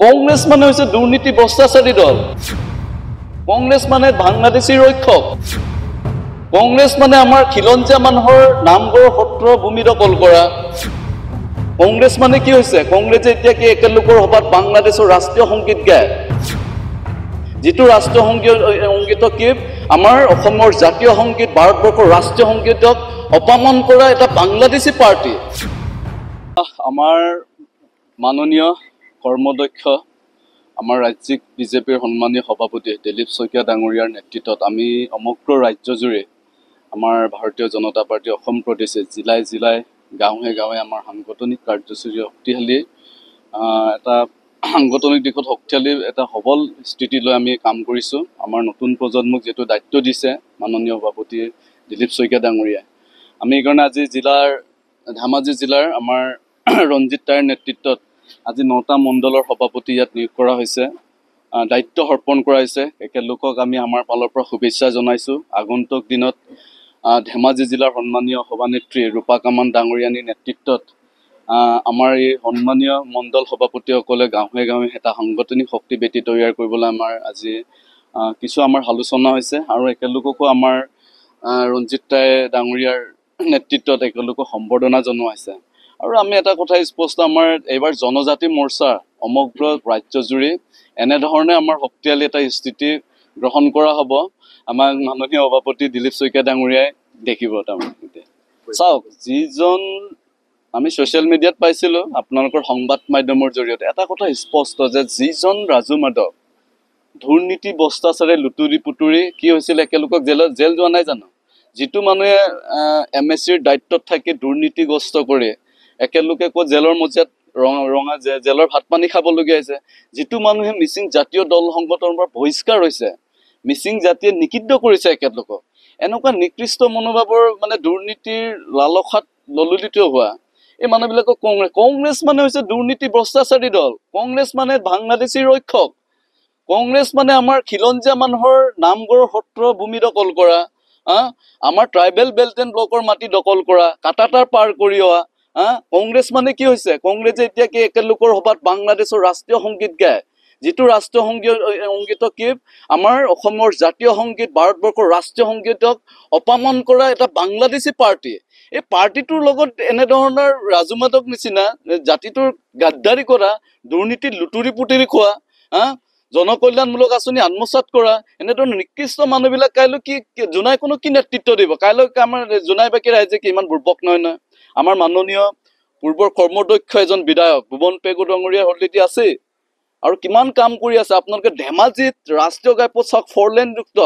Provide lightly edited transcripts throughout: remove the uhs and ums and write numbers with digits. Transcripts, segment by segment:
কংগ্ৰেছ মানে হৈছে দুৰ্নীতি ভ্ৰষ্টাচাৰী দল। কংগ্ৰেছ মানে বাংলাদেশী ৰক্ষক। কংগ্ৰেছ মানে আমাৰ খিলঞ্জীয়া মানুহৰ নামঘৰ সত্ৰ ভূমি দখল কৰা। কংগ্ৰেছ মানে কি হৈছে? কংগ্ৰেছে এতিয়া কি একেলোকৰ সভাত বাংলাদেশৰ ৰাষ্ট্ৰীয় সংগীত গায়, যিটো ৰাষ্ট্ৰীয় সংগীত কি আমাৰ অসমৰ জাতীয় সংগীত, ভাৰতবৰ্ষৰ ৰাষ্ট্ৰীয় সংগীতক অপমান কৰা এটা বাংলাদেশী পাৰ্টি। আমাৰ মাননীয় কৰ্মদক্ষ আমাৰ ৰাজ্যিক বিজেপিৰ সন্মানীয় সভাপতি দিলীপ শইকীয়া ডাঙৰীয়াৰ নেতৃত্বত আমি সমগ্ৰ ৰাজ্যজুৰি আমাৰ ভাৰতীয় জনতা পাৰ্টি অসম প্ৰদেশে জিলাই জিলাই গাঁৱে গাঁৱে আমাৰ সাংগঠনিক কাৰ্যসূচী শক্তিশালী এটা সাংগঠনিক দিশত শক্তিশালী এটা সবল স্থিতি লৈ আমি কাম কৰিছোঁ। আমাৰ নতুন প্ৰজন্মক যিটো দায়িত্ব দিছে মাননীয় সভাপতি দিলীপ শইকীয়া ডাঙৰীয়াই, আমি এইকাৰণে আজি ধেমাজি জিলাৰ আমাৰ ৰঞ্জিত দাইৰ নেতৃত্বত আজি 9টা মণ্ডলৰ সভাপতি ইয়াত নিয়োগ কৰা হৈছে, দায়িত্ব অৰ্পণ কৰা হৈছে। একেলোকক আমি আমাৰ ফালৰ পৰা শুভেচ্ছা জনাইছোঁ। আগন্তুক দিনত ধেমাজি জিলাৰ সন্মানীয় সভানেত্ৰী ৰূপা কামান ডাঙৰীয়ানীৰ নেতৃত্বত আমাৰ এই সন্মানীয় মণ্ডল সভাপতিসকলে গাঁৱে গাঁৱে এটা সাংগঠনিক শক্তি বেটি তৈয়াৰ কৰিবলৈ আমাৰ আজি কিছু আমাৰ আলোচনা হৈছে আৰু একেলোককো আমাৰ ৰঞ্জিত দাই ডাঙৰীয়াৰ নেতৃত্বত একেলোকক সম্বৰ্ধনা জনোৱা হৈছে। আৰু আমি এটা কথা স্পষ্ট, আমাৰ এইবাৰ জনজাতি মৰ্চা সমগ্ৰ ৰাজ্যজুৰি এনেধৰণে আমাৰ শক্তিশালী এটা স্থিতি গ্ৰহণ কৰা হ'ব। আমাক মাননীয় সভাপতি দিলীপ শইকীয়া ডাঙৰীয়াই দেখিব। তাৰমানে চাওক, যিজন আমি ছ'চিয়েল মিডিয়াত পাইছিলোঁ, আপোনালোকৰ সংবাদ মাধ্যমৰ জৰিয়তে এটা কথা স্পষ্ট যে যিজন ৰাজু মাধৱ দুৰ্নীতি ভ্ৰষ্টাচাৰে লুতুৰি পুতুৰি কি হৈছিল, একেলোকক জেল যোৱা নাই জানো? যিটো মানুহে MSCৰ দায়িত্বত থাকি দুৰ্নীতিগ্ৰস্ত কৰি একেলোকে ক'ত জেলৰ মজিয়াত ৰঙা জেলৰ ভাত পানী খাবলগীয়া হৈছে। যিটো মানুহে মিচিং জাতীয় দল সংগঠনৰ পৰা বহিষ্কাৰ হৈছে, মিচিং জাতিয়ে নিষিদ্ধ কৰিছে একেলোকক, এনেকুৱা নিকৃষ্ট মনোভাৱৰ মানে দুৰ্নীতিৰ লালসাত লললিত হোৱা এই মানুহবিলাকক কংগ্ৰেছ মানে হৈছে দুৰ্নীতি ভ্ৰষ্টাচাৰী দল। কংগ্ৰেছ মানে বাংলাদেশী ৰক্ষক। কংগ্ৰেছ মানে আমাৰ খিলঞ্জীয়া মানুহৰ নামঘৰ সত্ৰ ভূমি দখল কৰা, আমাৰ ট্ৰাইবেল বেল্ট এণ্ড ব্লকৰ মাটি দখল কৰা, কাটাতাৰ পাৰ কৰি অহা। কংগ্ৰেছ মানে কি হৈছে? কংগ্ৰেছে এতিয়া কি একেলোকৰ সভাত বাংলাদেশৰ ৰাষ্ট্ৰীয় সংগীত গায়, যিটো ৰাষ্ট্ৰীয় সংগীতক কি আমাৰ অসমৰ জাতীয় সংগীত, ভাৰতবৰ্ষৰ ৰাষ্ট্ৰীয় সংগীতক অপমান কৰা এটা বাংলাদেশী পাৰ্টি। এই পাৰ্টিটোৰ লগত এনেধৰণৰ ৰাজু মাধৱ নিচিনা জাতিটোৰ গাদ্দাৰি কৰা, দুৰ্নীতিত লুতুৰি পুতুৰি খোৱা, জনকল্যাণমূলক আঁচনি আত্মসাৎ কৰা এনেধৰণৰ নিকৃষ্ট মানুহবিলাক কাইলৈ জোনাই কোনো কি নেতৃত্ব দিব? কাইলৈ আমাৰ জোনাই বাকী ৰাইজে কি ইমান বুৰ্বক নহয়। আমাৰ মাননীয় পূৰ্বৰ কৰ্মদক্ষ এজন বিধায়ক ভুৱন পেগু ডাঙৰীয়া অলৰেডি আছে আৰু কিমান কাম কৰি আছে। আপোনালোকে ধেমাজিত ৰাষ্ট্ৰীয় ঘাইপথ চাওক, 4 লেনযুক্ত,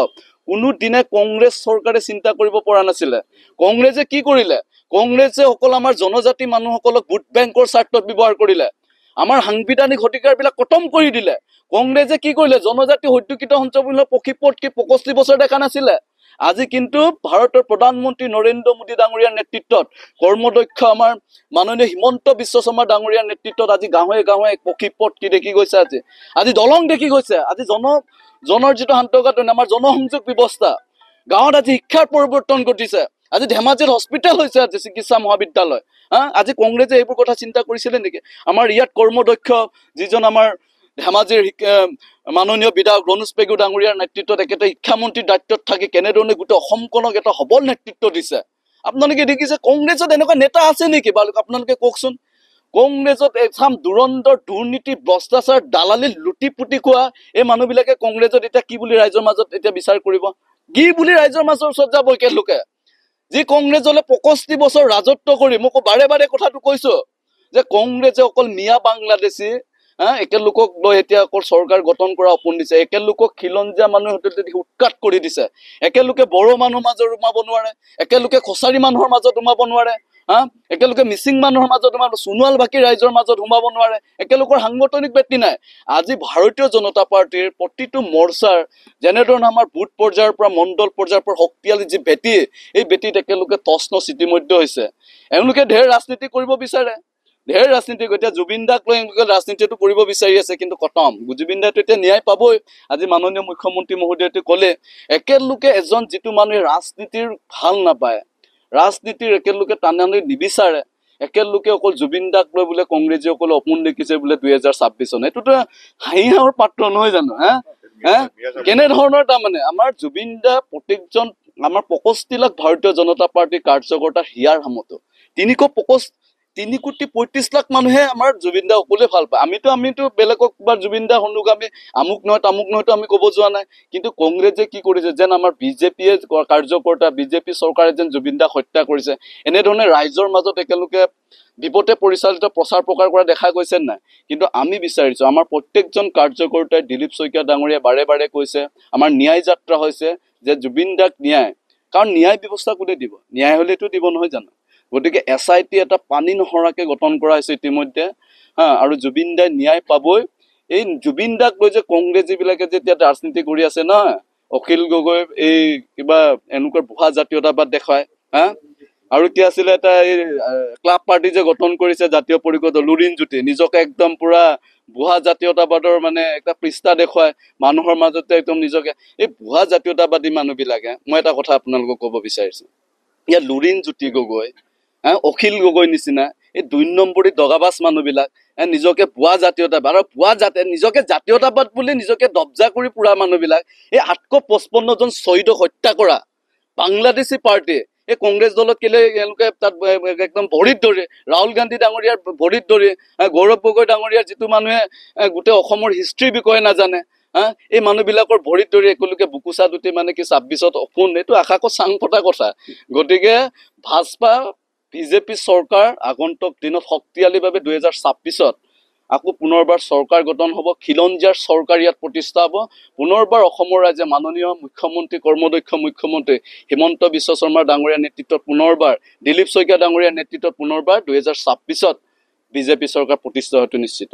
কোনোদিনে কংগ্ৰেছ চৰকাৰে চিন্তা কৰিব পৰা নাছিলে। কংগ্ৰেছে কি কৰিলে? কংগ্ৰেছে অকল আমাৰ জনজাতি মানুহসকলক ভোট বেংকৰ স্বাৰ্থত ব্যৱহাৰ কৰিলে, আমাৰ সাংবিধানিক অধিকাৰবিলাক খতম কৰি দিলে। কংগ্ৰেছে কি কৰিলে? জনজাতি সদ্যোগিত অঞ্চলবিলাক প্ৰক্ষিপ্ত 25 বছৰ দেখা নাছিলে। আজি কিন্তু ভাৰতৰ প্ৰধানমন্ত্ৰী নৰেন্দ্ৰ মোদী ডাঙৰীয়াৰ নেতৃত্বত, কৰ্মদক্ষ আমাৰ মাননীয় হিমন্ত বিশ্ব শৰ্মা ডাঙৰীয়াৰ নেতৃত্বত আজি গাঁৱে গাঁৱে প্ৰক্ষিপ্ত কি দেখি গৈছে, আজি দলং দেখি গৈছে। আজি জনৰ যিটো আন্তঃগাঁথনি, আমাৰ জনসংযোগ ব্যৱস্থা, গাঁৱত আজি শিক্ষাৰ পৰিৱৰ্তন ঘটিছে। আজি ধেমাজিত হস্পিটেল হৈছে, আজি চিকিৎসা মহাবিদ্যালয়। আজি কংগ্ৰেছে এইবোৰ কথা চিন্তা কৰিছিলে নেকি? আমাৰ ইয়াত কৰ্মদক্ষ যিজন আমাৰ ধেমাজিৰ মাননীয় বিধায়ক ৰনোজ পেগু ডাঙৰীয়াৰ নেতৃত্বত একেটা শিক্ষামন্ত্ৰীৰ দায়িত্বত থাকি কেনেধৰণে গোটেই অসমখনক এটা সবল নেতৃত্ব দিছে। আপোনালোকে দেখিছে কংগ্ৰেছত এনেকুৱা নেতা আছে নেকি বাৰু? আপোনালোকে কওকচোন। কংগ্ৰেছত এচাম দুৰন্দৰ দুৰ্নীতি ভ্ৰষ্টাচাৰ দালালি লুটি পুটি খোৱা এই মানুহবিলাকে কংগ্ৰেছত এতিয়া কি বুলি ৰাইজৰ মাজত এতিয়া বিচাৰ কৰিব? কি বুলি ৰাইজৰ মাজৰ ওচৰত যাব একেলোকে? যি কংগ্ৰেছলে 65 বছৰ ৰাজত্ব কৰি, মোক বাৰে বাৰে কথাটো কৈছো যে কংগ্ৰেছে অকল মিয়া বাংলাদেশী একেলোকক লৈ এতিয়া অকল চৰকাৰ গঠন কৰা সপোন দিছে। একেলোকক খিলঞ্জীয়া মানুহৰ সৈতে উৎখাত কৰি দিছে। একেলোকে বড়ো মানুহৰ মাজত সোমাব নোৱাৰে, একেলোকে কছাৰী মানুহৰ মাজত সোমাব নোৱাৰে, একেলোকে মিচিং মানুহৰ মাজত সোণোৱাল বাকী ৰাইজৰ মাজত সোমাব নোৱাৰে। একেলোকৰ সাংগঠনিক ভেটি নাই। আজি ভাৰতীয় জনতা পাৰ্টিৰ প্ৰতিটো মৰ্চাৰ যেনেধৰণে আমাৰ বুথ পৰ্যায়ৰ পৰা মণ্ডল পৰ্যায়ৰ পৰা শক্তিশালী যি ভেটি, এই ভেটিত একেলোকে তছনছ ইতিমধ্যে হৈছে। এওঁলোকে ঢেৰ ৰাজনীতি কৰিব বিচাৰে, ঢেৰ ৰাজনীতি। এতিয়া জুবিন দাক লৈ ৰাজনীতিটো কৰিব বিচাৰি আছে, কিন্তু খতম। জুবিন দাটো এতিয়া ন্যায় পাবই। আজি মাননীয় মুখ্যমন্ত্ৰী মহোদয়টো ক'লে একেলোকে এজন যিটো মানুহে ৰাজনীতিৰ ভাল নাপায়, ৰাজনীতিৰ একেলোকে টানি নিবিচাৰে, একেলোকে অকল জুবিন দাক লৈ বোলে কংগ্ৰেছে অকল অপোন দেখিছে বোলে 2026 চন এইটোতো হাঁহিৰ পাত্ৰ নহয় জানো হা কেনেধৰণৰ তাৰমানে আমাৰ জুবিন দা প্ৰত্যেকজন আমাৰ 65 লাখ ভাৰতীয় জনতা পাৰ্টিৰ কাৰ্যকৰ্তা হিয়াৰ হামতো 3 কোটি 35 লাখ মানুহে আমাৰ জুবিন দা অকলে ভাল পায় আমিতো বেলেগক বা জুবিন দা হনুক আমি আমুক নহয় তামুক নহয়তো আমি ক'ব যোৱা নাই কিন্তু কংগ্ৰেছে কি কৰিছে যেন আমাৰ বিজেপিয়ে কাৰ্যকৰ্তা বিজেপি চৰকাৰে যেন জুবিন দাক হত্যা কৰিছে এনেধৰণে ৰাইজৰ মাজত একেলোকে বিপদে পৰিচালিত প্ৰচাৰ প্ৰকাৰ কৰা দেখা গৈছে নাই কিন্তু আমি বিচাৰিছো আমাৰ প্ৰত্যেকজন কাৰ্যকৰ্তাই দিলীপ শইকীয়া ডাঙৰীয়া বাৰে বাৰে কৈছে আমাৰ ন্যায় যাত্ৰা হৈছে যে জুবিন দাক ন্যায় কাৰণ ন্যায় ব্যৱস্থা কোনে দিব ন্যায় হলেতো দিব নহয় জানো গতিকে SIT এটা পানী নহৰাকে গঠন কৰা হৈছে ইতিমধ্যে আৰু জুবিন দাই ন্যায় পাবই এই জুবিন দাক লৈ যে কংগ্ৰেছ যিবিলাকে যেতিয়া ৰাজনীতি কৰি আছে ন অখিল গগৈ এই কিবা এনেকুৱা ভুৱা জাতীয়তাবাদ দেখায় আৰু কি আছিলে এটা এই ক্লাব পাৰ্টি যে গঠন কৰিছে জাতীয় পৰিষদ লুৰিন জ্যোতি নিজকে একদম পুৰা ভুৱা জাতীয়তাবাদৰ মানে একটা পৃষ্ঠা দেখুৱায় মানুহৰ মাজতে একদম নিজকে এই ভুৱা জাতীয়তাবাদী মানুহবিলাকে মই এটা কথা আপোনালোকক ক'ব বিচাৰিছো ইয়াত লুৰিন জ্যোতি গগৈ অখিল গগৈ নিচিনা এই 2 নম্বৰী দগাবাজ মানুহবিলাক নিজকে ভুৱা জাতীয়তাবাদ আৰু ভুৱা নিজকে জাতীয়তাবাদ বুলি নিজকে দবজা কৰি পুৰা মানুহবিলাক এই 855 জন শহীদক হত্যা কৰা বাংলাদেশী পাৰ্টি এই কংগ্ৰেছ দলত কেলে এওঁলোকে তাত একদম ভৰিত ধৰে ৰাহুল গান্ধী ডাঙৰীয়াৰ ভৰিত ধৰে গৌৰৱ গগৈ ডাঙৰীয়াৰ যিটো মানুহে গোটেই অসমৰ হিষ্ট্ৰীৰ বিষয়ে নাজানে এই মানুহবিলাকৰ ভৰিত ধৰি একেলোকে বুকুচা দুটি মানে কি 26ত অপোন এইটো আকাশত চাং ফটা কথা গতিকে ভাজপা বিজেপি চৰকাৰ আগন্তুক দিনত শক্তিশালীভাৱে 2026ত আকৌ পুনৰবাৰ চৰকাৰ গঠন হ'ব খিলঞ্জীয়াৰ চৰকাৰ ইয়াত প্ৰতিষ্ঠা হ'ব পুনৰবাৰ অসমৰ ৰাজ্যে মাননীয় মুখ্যমন্ত্ৰী কৰ্মদক্ষ মুখ্যমন্ত্ৰী হিমন্ত বিশ্ব শৰ্মাৰ ডাঙৰীয়াৰ নেতৃত্বত পুনৰবাৰ দিলীপ শইকীয়া ডাঙৰীয়াৰ নেতৃত্বত পুনৰবাৰ 2026ত বিজেপি চৰকাৰ প্ৰতিষ্ঠা হোৱাটো নিশ্চিত